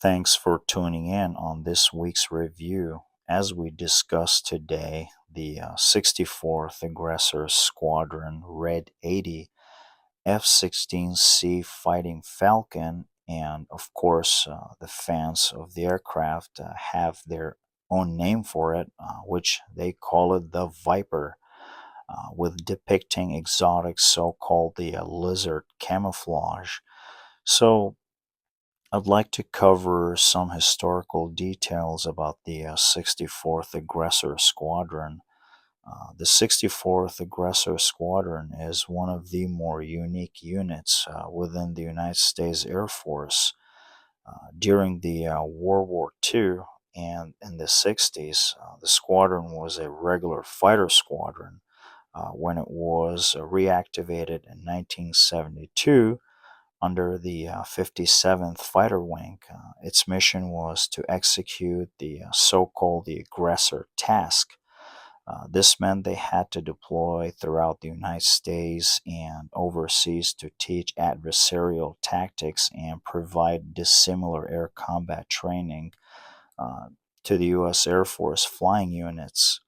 Thanks for tuning in on this week's review. As we discuss today, the 64th Aggressor Squadron Red 80 F-16C Fighting Falcon, and of course, the fans of the aircraft have their own name for it, which they call it the Viper, with depicting exotic so-called the lizard camouflage. So, I'd like to cover some historical details about the 64th Aggressor Squadron. The 64th Aggressor Squadron is one of the more unique units within the United States Air Force. During the World War II and in the 60s, the squadron was a regular fighter squadron. When it was reactivated in 1972, under the 57th Fighter Wing. Its mission was to execute the so-called the aggressor task. This meant they had to deploy throughout the United States and overseas to teach adversarial tactics and provide dissimilar air combat training uh, to the U.S. Air Force flying units.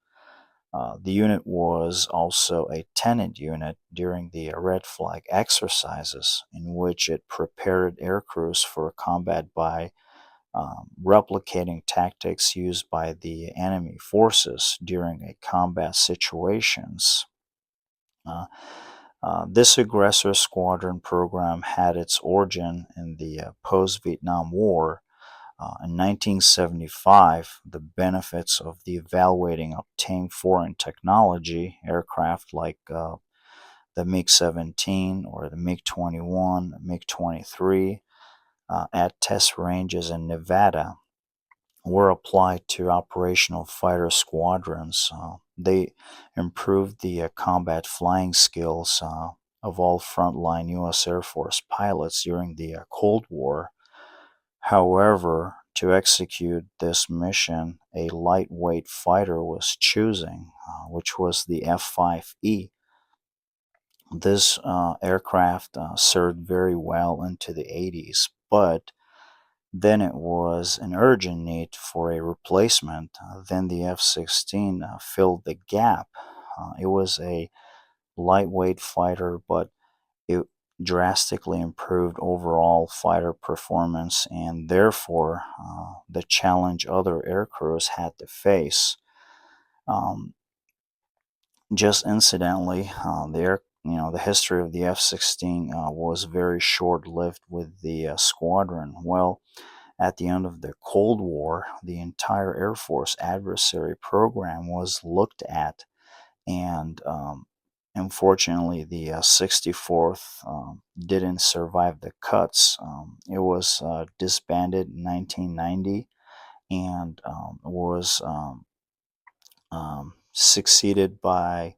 The unit was also a tenant unit during the red flag exercises, in which it prepared aircrews for combat by replicating tactics used by the enemy forces during a combat situations. Uh, this aggressor squadron program had its origin in the post-Vietnam War. In 1975, the benefits of the evaluating obtained foreign technology aircraft like the MiG-17 or the MiG-21, MiG-23 at test ranges in Nevada were applied to operational fighter squadrons. They improved the combat flying skills of all frontline U.S. Air Force pilots during the Cold War. However, to execute this mission, a lightweight fighter was choosing, which was the F-5E. This aircraft served very well into the 80s, but then it was an urgent need for a replacement. Then the F-16 filled the gap. It was a lightweight fighter, but it drastically improved overall fighter performance and therefore the challenge other aircrews had to face. Um, just incidentally, the history of the F-16 was very short-lived with the squadron. Well, at the end of the Cold War, the entire Air Force adversary program was looked at, and unfortunately, the 64th didn't survive the cuts. It was disbanded in 1990 and was succeeded by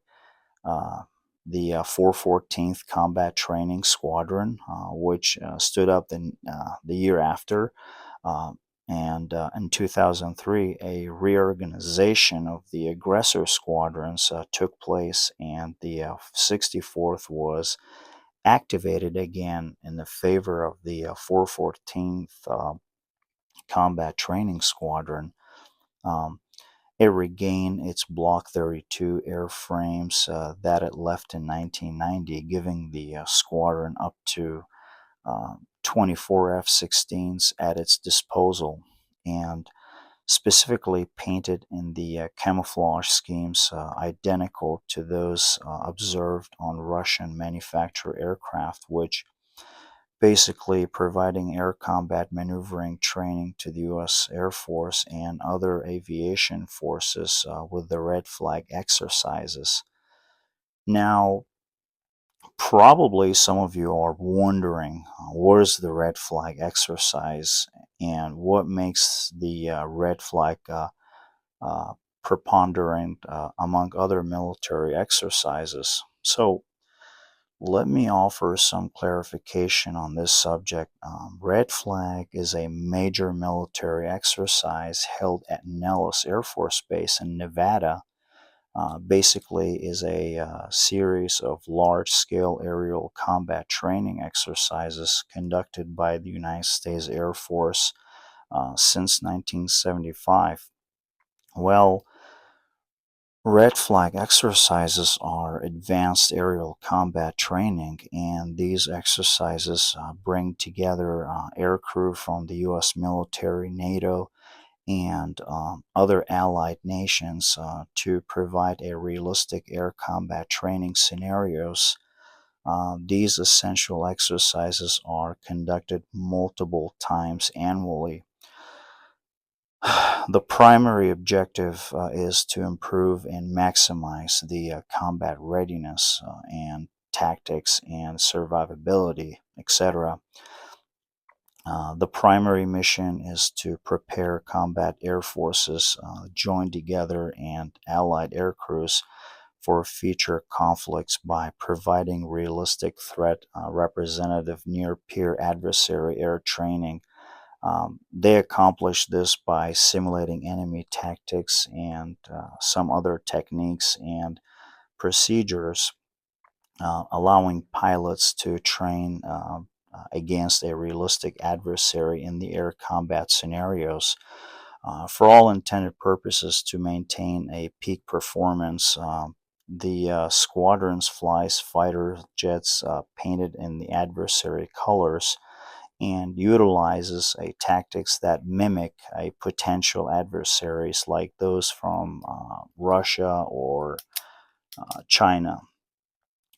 uh, the 414th Combat Training Squadron, which stood up the year after. Uh, and in 2003, a reorganization of the aggressor squadrons took place, and the 64th was activated again in the favor of the 414th Combat Training Squadron. Um, it regained its Block 32 airframes that it left in 1990, giving the squadron up to 24 F-16s at its disposal, and specifically painted in the camouflage schemes identical to those observed on Russian manufactured aircraft, which basically providing air combat maneuvering training to the U.S. Air Force and other aviation forces with the red flag exercises. Now, probably some of you are wondering what is the red flag exercise and what makes the red flag uh, preponderant among other military exercises. So, let me offer some clarification on this subject. Red Flag is a major military exercise held at Nellis Air Force Base in Nevada. Basically is a series of large-scale aerial combat training exercises conducted by the United States Air Force since 1975. Well, red flag exercises are advanced aerial combat training, and these exercises bring together aircrew from the U.S. military, NATO, and other allied nations to provide a realistic air combat training scenarios. These essential exercises are conducted multiple times annually. The primary objective is to improve and maximize the combat readiness and tactics and survivability, etc. The primary mission is to prepare combat air forces joined together and allied air crews for future conflicts by providing realistic threat representative near peer adversary air training. They accomplish this by simulating enemy tactics and some other techniques and procedures, allowing pilots to train against a realistic adversary in the air combat scenarios. For all intended purposes, to maintain a peak performance, the squadrons flies fighter jets painted in the adversary colors and utilizes a tactics that mimic a potential adversaries like those from Russia or China.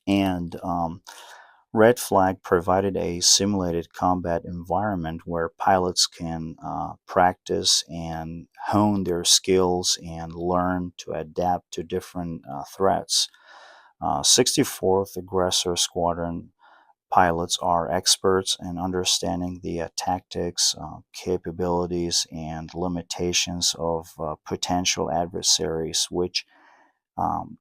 And Red Flag provided a simulated combat environment where pilots can practice and hone their skills and learn to adapt to different threats. 64th Aggressor Squadron pilots are experts in understanding the tactics, capabilities, and limitations of potential adversaries, which um,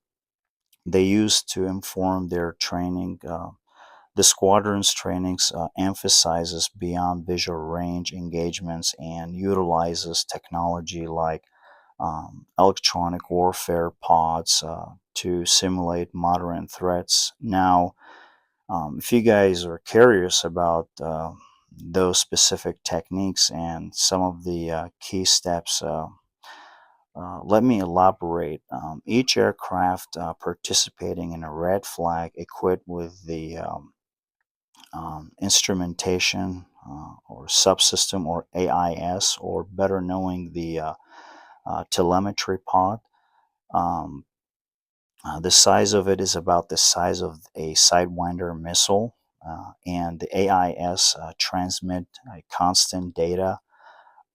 they use to inform their training. The squadron's trainings emphasizes beyond visual range engagements and utilizes technology like electronic warfare pods to simulate modern threats. Now, if you guys are curious about those specific techniques and some of the key steps, let me elaborate. Each aircraft participating in a red flag equipped with the instrumentation or subsystem or AIS, or better knowing the telemetry pod. Um, the size of it is about the size of a Sidewinder missile, and the AIS transmit constant data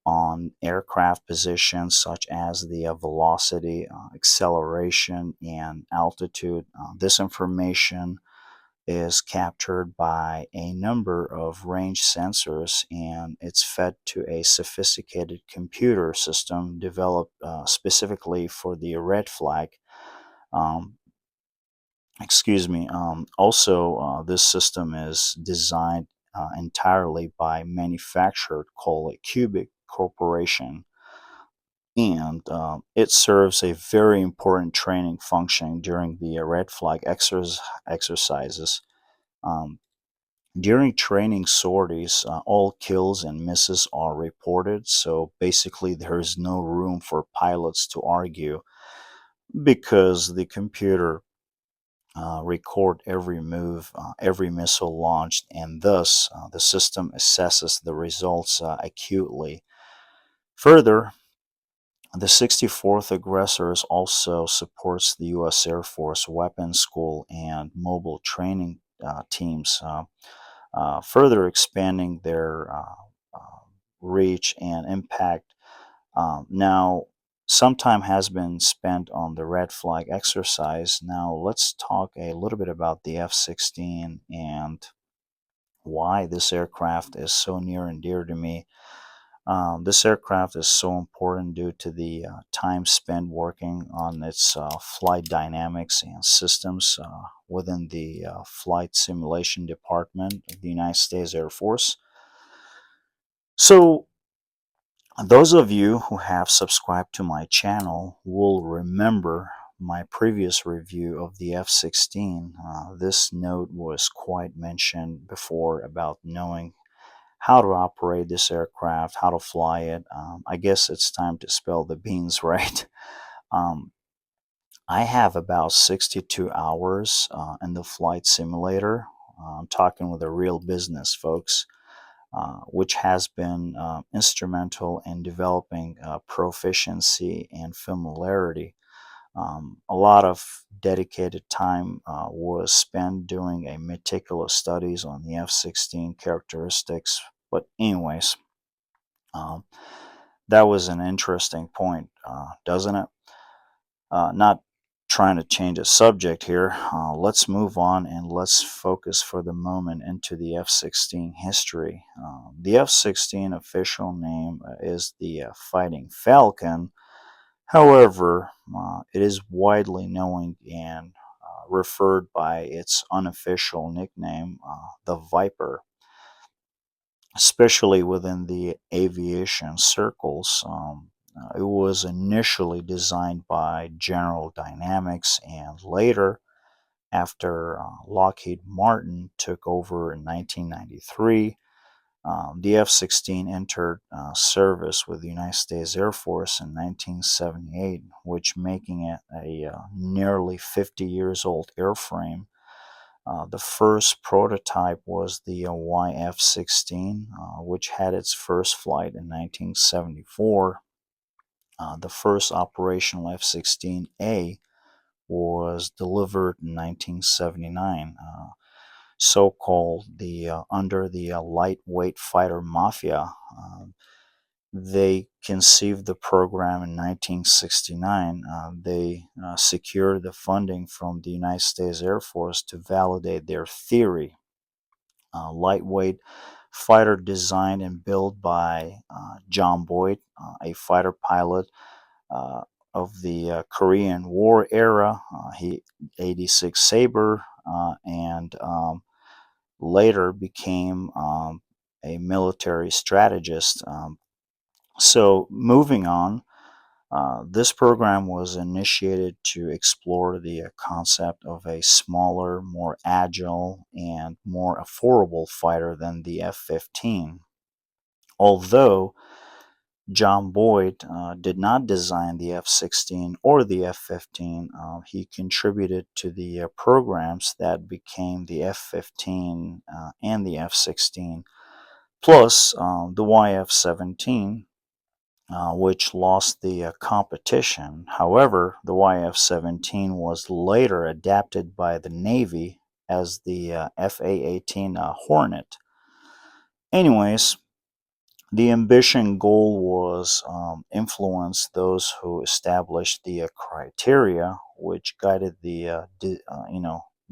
on aircraft positions such as the velocity, acceleration, and altitude. This information is captured by a number of range sensors, and it's fed to a sophisticated computer system developed specifically for the red flag. Um, Also, this system is designed entirely by manufacturer called Cubic Corporation, and it serves a very important training function during the red flag exercises. Um, During training sorties, all kills and misses are reported, so basically there is no room for pilots to argue because the computer record every move, every missile launched, and thus the system assesses the results acutely. Further, the 64th Aggressors also supports the U.S. Air Force Weapons School and mobile training teams, further expanding their reach and impact. Now, some time has been spent on the red flag exercise. Now, let's talk a little bit about the F 16 and why this aircraft is so near and dear to me. This aircraft is so important due to the time spent working on its flight dynamics and systems within the Flight Simulation Department of the United States Air Force. So, those of you who have subscribed to my channel will remember my previous review of the F-16. This note was quite mentioned before about knowing how to operate this aircraft, how to fly it. I guess it's time to spill the beans, right? Um, I have about 62 hours in the flight simulator. I'm talking with a real business, folks, which has been instrumental in developing proficiency and familiarity. A lot of dedicated time was spent doing a meticulous studies on the F-16 characteristics. But anyways, um, that was an interesting point, doesn't it? Not trying to change a subject here. Let's move on and let's focus for the moment into the F 16 history. The F 16 official name is the Fighting Falcon. However, it is widely known and referred by its unofficial nickname, the Viper, especially within the aviation circles. It was initially designed by General Dynamics, and later, after Lockheed Martin took over in 1993, the F 16 entered service with the United States Air Force in 1978, which making it a nearly 50 years old airframe. The first prototype was the YF-16, which had its first flight in 1974. The first operational F-16A was delivered in 1979, so-called the under the lightweight fighter mafia. They conceived the program in 1969. They secured the funding from the United States Air Force to validate their theory. Lightweight fighter designed and built by John Boyd, a fighter pilot uh, of the Korean War era. He 86 Sabre and later became a military strategist. So moving on, this program was initiated to explore the concept of a smaller, more agile, and more affordable fighter than the F 15. Although John Boyd did not design the F 16 or the F 15, he contributed to the programs that became the F 15 and the F 16, plus the YF 17, which lost the competition. However, the YF-17 was later adapted by the Navy as the FA-18 Hornet. Anyways, the ambition goal was influence those who established the criteria, which guided the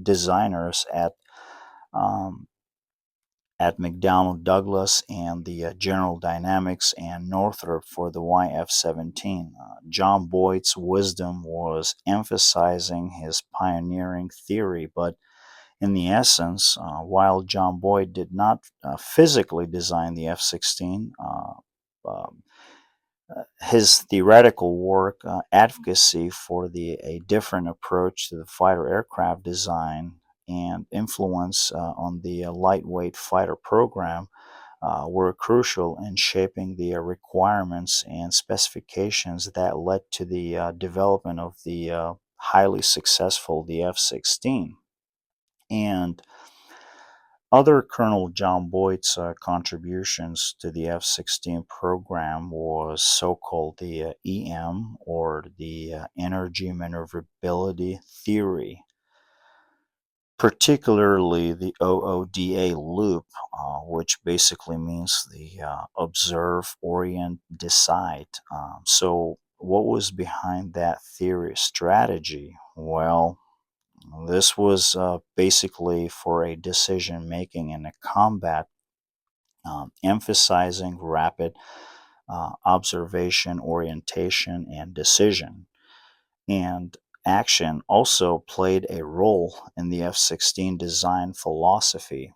designers um, at McDonnell Douglas and the General Dynamics and Northrop for the YF-17. John Boyd's wisdom was emphasizing his pioneering theory, but in the essence, while John Boyd did not physically design the F-16, his theoretical work, advocacy for a different approach to the fighter aircraft design, and influence on the lightweight fighter program were crucial in shaping the requirements and specifications that led to the development of the highly successful the F-16. And other Colonel John Boyd's contributions to the F-16 program was so-called the EM, or the energy maneuverability theory, particularly the OODA loop, which basically means the observe, orient, decide. So what was behind that theory strategy? Well, this was basically for a decision making in a combat, emphasizing rapid observation, orientation, and decision. And action also played a role in the F 16 design philosophy.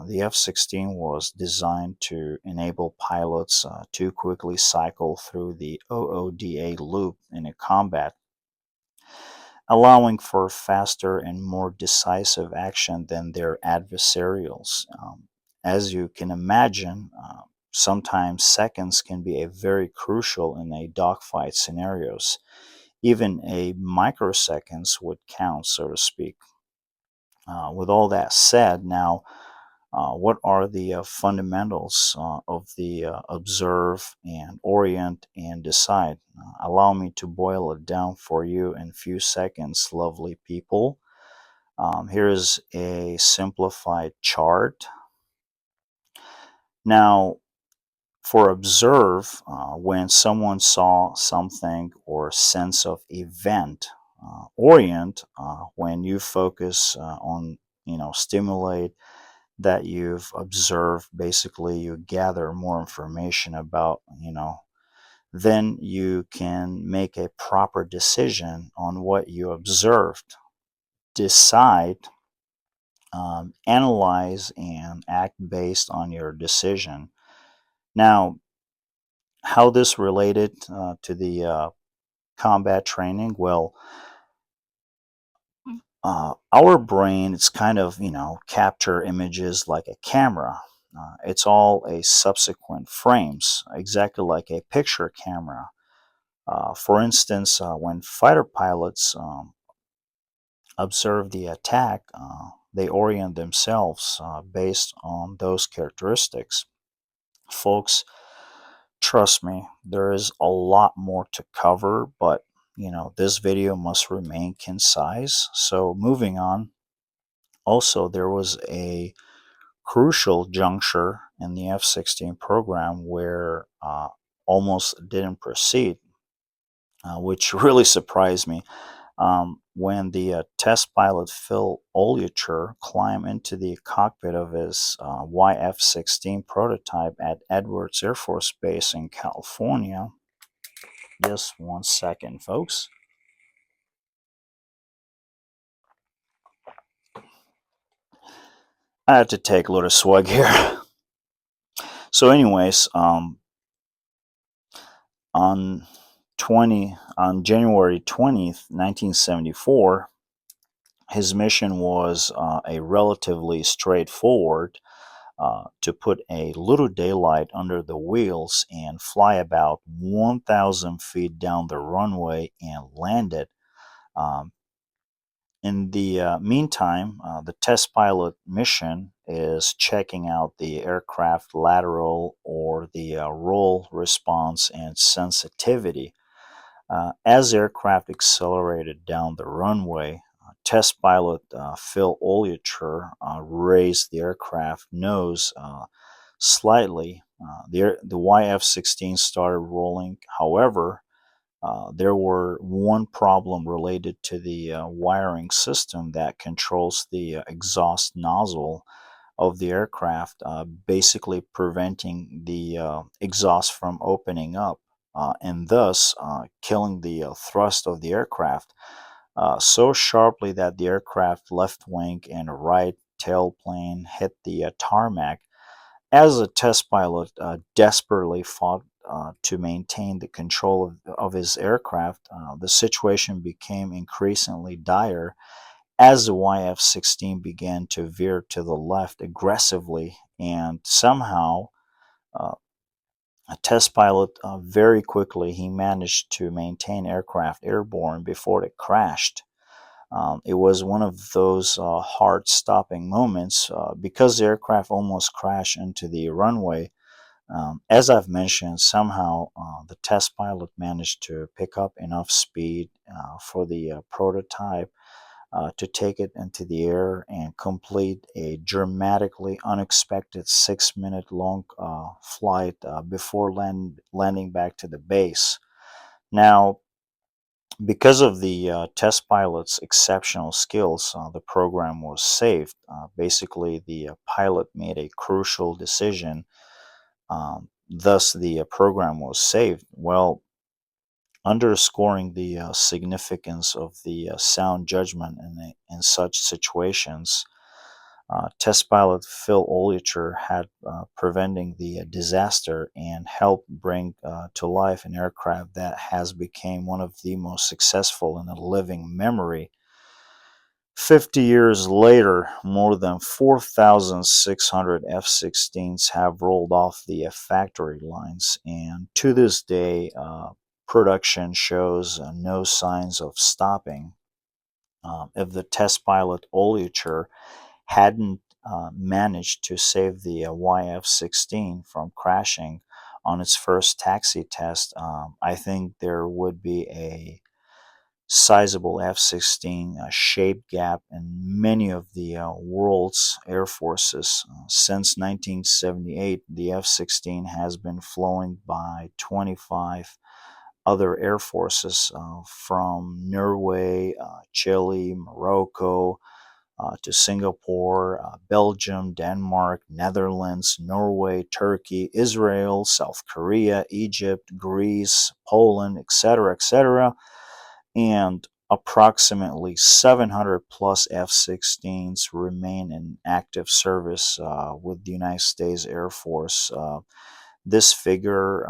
The F 16 was designed to enable pilots to quickly cycle through the OODA loop in a combat, allowing for faster and more decisive action than their adversarials. as you can imagine, sometimes seconds can be a very crucial in a dogfight scenarios. Even a microseconds would count, so to speak. With all that said, now what are the fundamentals of the observe and orient and decide? Allow me to boil it down for you in a few seconds, lovely people. Here is a simplified chart. Now, for observe, when someone saw something or sense of event. Orient, when you focus on, stimulate that you've observed, basically you gather more information about, then you can make a proper decision on what you observed. Decide, analyze, and act based on your decision. Now, how this related to the combat training? Well, our brain, it's kind of, capture images like a camera. It's all a subsequent frames, exactly like a picture camera. For instance, when fighter pilots observe the attack, they orient themselves based on those characteristics. Folks, trust me, there is a lot more to cover, but this video must remain concise. So moving on. Also, there was a crucial juncture in the F-16 program where almost didn't proceed, which really surprised me. When the test pilot Phil Oliacher climbed into the cockpit of his YF-16 prototype at Edwards Air Force Base in California. Just one second, folks. I had to take a little swig here. So, anyways, on on January 20th, 1974, his mission was a relatively straightforward, to put a little daylight under the wheels and fly about 1,000 feet down the runway and land it. Um, in the meantime, the test pilot mission is checking out the aircraft lateral or the roll response and sensitivity. As aircraft accelerated down the runway, test pilot Phil Oliacher raised the aircraft nose slightly. The YF-16 started rolling. However, there were one problem related to the wiring system that controls the exhaust nozzle of the aircraft, basically preventing the exhaust from opening up, and thus killing the thrust of the aircraft so sharply that the aircraft left wing and right tailplane hit the tarmac. As a test pilot desperately fought to maintain the control of his aircraft, the situation became increasingly dire as the YF-16 began to veer to the left aggressively, and somehow uh, a test pilot very quickly he managed to maintain aircraft airborne before it crashed. It was one of those heart-stopping moments because the aircraft almost crashed into the runway. As I've mentioned, somehow the test pilot managed to pick up enough speed for the prototype to take it into the air and complete a dramatically unexpected 6-minute long flight before landing back to the base. Now, because of the test pilot's exceptional skills, the program was saved. Basically, the pilot made a crucial decision. Thus, the program was saved. Well, underscoring the significance of the sound judgment in such situations. Test pilot Phil Oliacher had preventing the disaster and helped bring to life an aircraft that has become one of the most successful in the living memory. 50 years later, more than 4,600 F-16s have rolled off the factory lines, and to this day, production shows no signs of stopping. If the test pilot Olicher hadn't managed to save the YF-16 from crashing on its first taxi test, I think there would be a sizable F-16 shape gap in many of the world's air forces. Since 1978, the F-16 has been flown by 25 other air forces from Norway, Chile, Morocco, to Singapore, Belgium, Denmark, Netherlands, Norway, Turkey, Israel, South Korea, Egypt, Greece, Poland, etc., etc., and approximately 700 plus F-16s remain in active service with the United States Air Force. This figure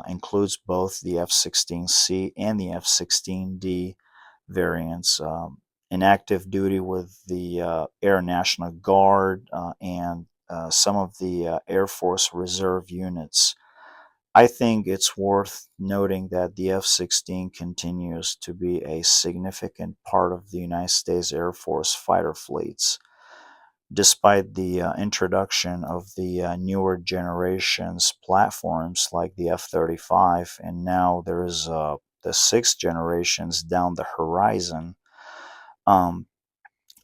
includes both the F-16C and the F-16D variants. In active duty with the Air National Guard and some of the Air Force Reserve units. I think it's worth noting that the F-16 continues to be a significant part of the United States Air Force fighter fleets. Despite the introduction of the newer generations platforms like the F-35, and now there is the sixth generations down the horizon. Um,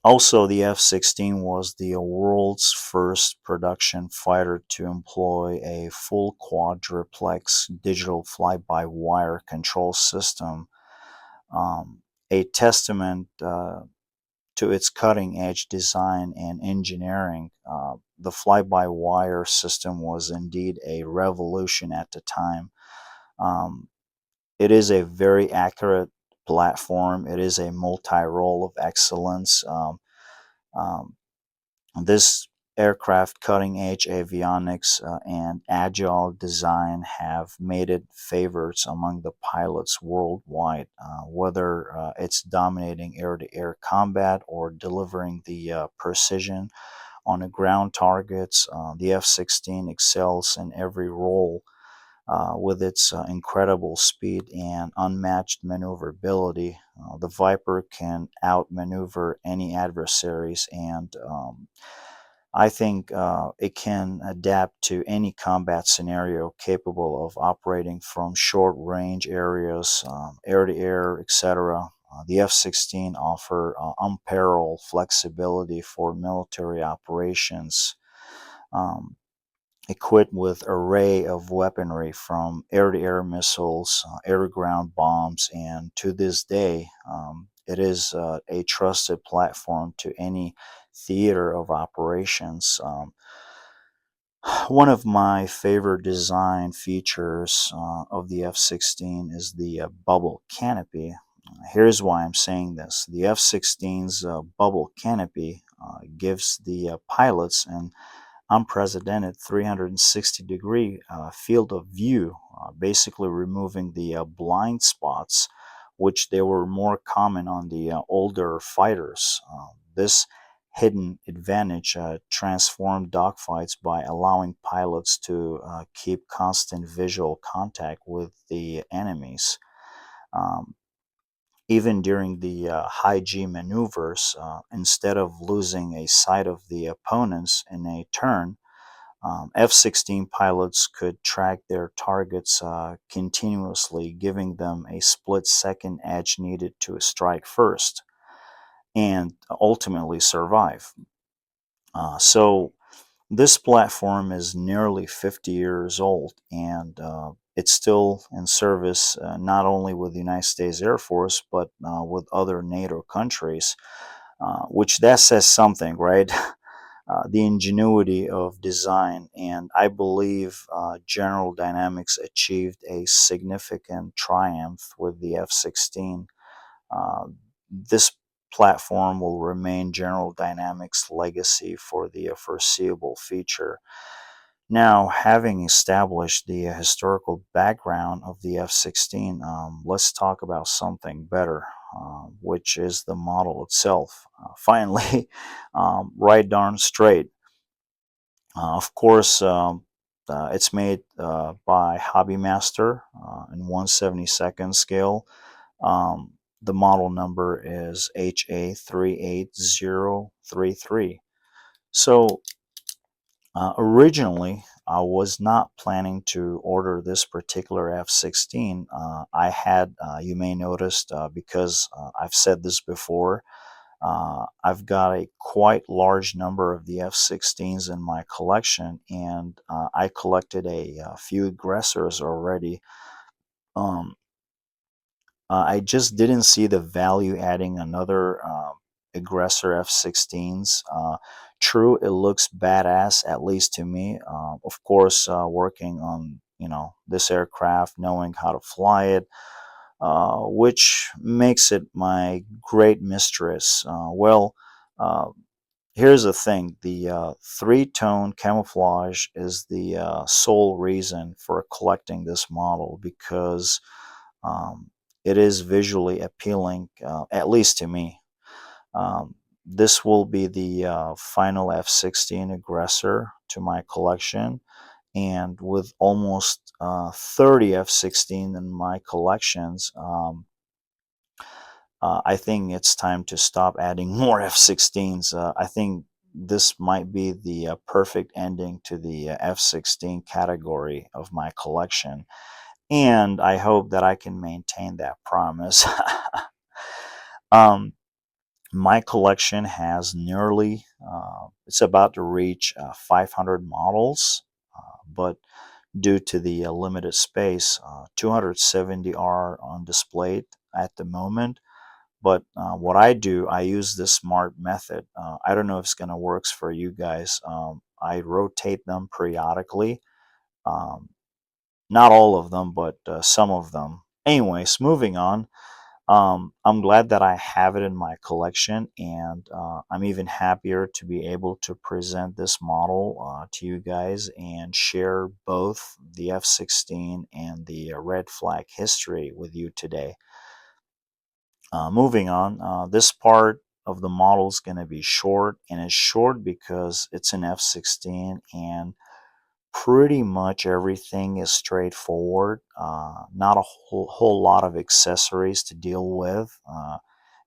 Also, the F-16 was the world's first production fighter to employ a full quadruplex digital fly-by-wire control system, a testament to its cutting-edge design and engineering. The fly-by-wire system was indeed a revolution at the time. Um, it is a very accurate platform. It is a multi-role of excellence. Um, This aircraft cutting edge avionics and agile design have made it favorites among the pilots worldwide, whether it's dominating air to air combat or delivering the precision on the ground targets. The F 16 excels in every role. With its incredible speed and unmatched maneuverability, the Viper can outmaneuver any adversaries, and I think it can adapt to any combat scenario, capable of operating from short range areas, air to air, etc. The F 16 offer unparalleled flexibility for military operations. Um, Equipped with array of weaponry from air-to-air missiles, air-to-ground bombs, and to this day, it is a trusted platform to any theater of operations. One of my favorite design features of the F-16 is the bubble canopy. Here's why I'm saying this. The F-16's bubble canopy gives the pilots an unprecedented 360-degree field of view, basically removing the blind spots, which they were more common on the older fighters. This hidden advantage transformed dogfights by allowing pilots to keep constant visual contact with the enemies. Um, Even during the high G maneuvers, instead of losing a sight of the opponents in a turn, F-16 pilots could track their targets continuously, giving them a split-second edge needed to strike first and ultimately survive. So this platform is nearly 50 years old, and it's still in service not only with the United States Air Force, but with other NATO countries, which that says something, right? The ingenuity of design, and I believe General Dynamics achieved a significant triumph with the F-16. This platform will remain General Dynamics' legacy for the foreseeable future. Now, having established the historical background of the F-16, let's talk about something better, which is the model itself. Finally, right darn straight. Of course, it's made by Hobbymaster in 1/72nd scale. The model number is HA38033. So originally, I was not planning to order this particular F-16. I had, you may notice, because I've said this before, I've got a quite large number of the F-16s in my collection, and I collected a few aggressors already. Um, I just didn't see the value adding another aggressor F-16s. True, it looks badass, at least to me. Of course, working on this aircraft, knowing how to fly it, which makes it my great mistress. Uh, here's the thing: the three-tone camouflage is the sole reason for collecting this model because um, it is visually appealing, at least to me. This will be the final F-16 aggressor to my collection, and with almost 30 F-16 in my collections, I think it's time to stop adding more F-16s. I think this might be the perfect ending to the F-16 category of my collection, and I hope that I can maintain that promise. um, my collection has nearly, it's about to reach 500 models, but due to the limited space, 270 are on display at the moment. But what I do, I use this smart method. I don't know if it's going to work for you guys. I rotate them periodically. Um, not all of them, but some of them. Anyways, moving on. I'm glad that I have it in my collection, and I'm even happier to be able to present this model to you guys and share both the F-16 and the red flag history with you today. Moving on, this part of the model is going to be short, and it's short because it's an F-16 and pretty much everything is straightforward. Not a whole lot of accessories to deal with,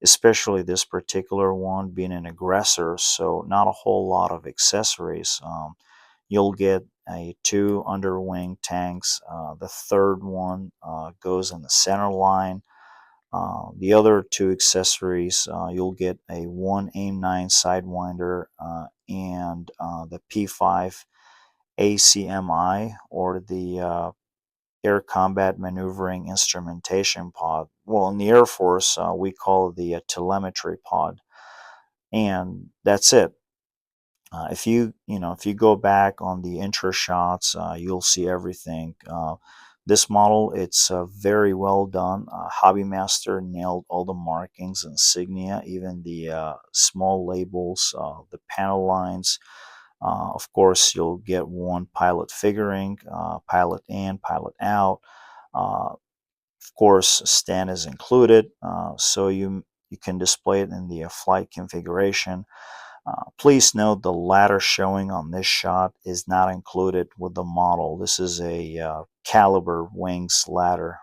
especially this particular one being an aggressor, so not a whole lot of accessories. You'll get two underwing tanks. The third one goes in the center line. The other two accessories, you'll get a one AIM-9 Sidewinder and the P5 ACMI, or the Air Combat Maneuvering Instrumentation Pod. Well, in the Air Force, we call it the telemetry pod, and that's it. If you go back on the intro shots, you'll see everything. This model, it's very well done. Hobbymaster nailed all the markings, insignia, even the small labels, the panel lines. Of course, you'll get one pilot figuring, pilot in, pilot out. Of course, a stand is included, so you can display it in the flight configuration. Please note the ladder showing on this shot is not included with the model. This is a caliber wings ladder.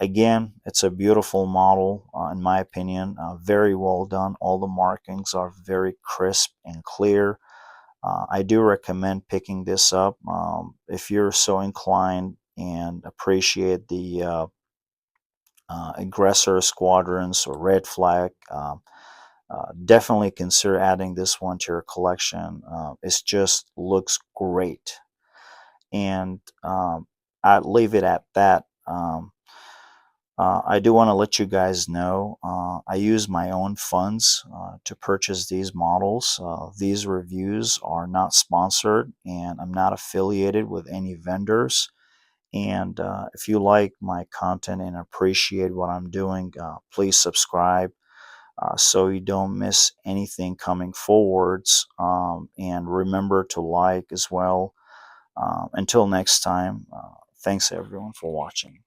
Again, it's a beautiful model, in my opinion. Very well done. All the markings are very crisp and clear. I do recommend picking this up if you're so inclined and appreciate the aggressor squadrons or red flag. Definitely consider adding this one to your collection. It just looks great, and I'd leave it at that. I do want to let you guys know I use my own funds to purchase these models. These reviews are not sponsored, and I'm not affiliated with any vendors. And if you like my content and appreciate what I'm doing, please subscribe. so you don't miss anything coming forwards. And remember to like as well. Until next time, thanks everyone for watching.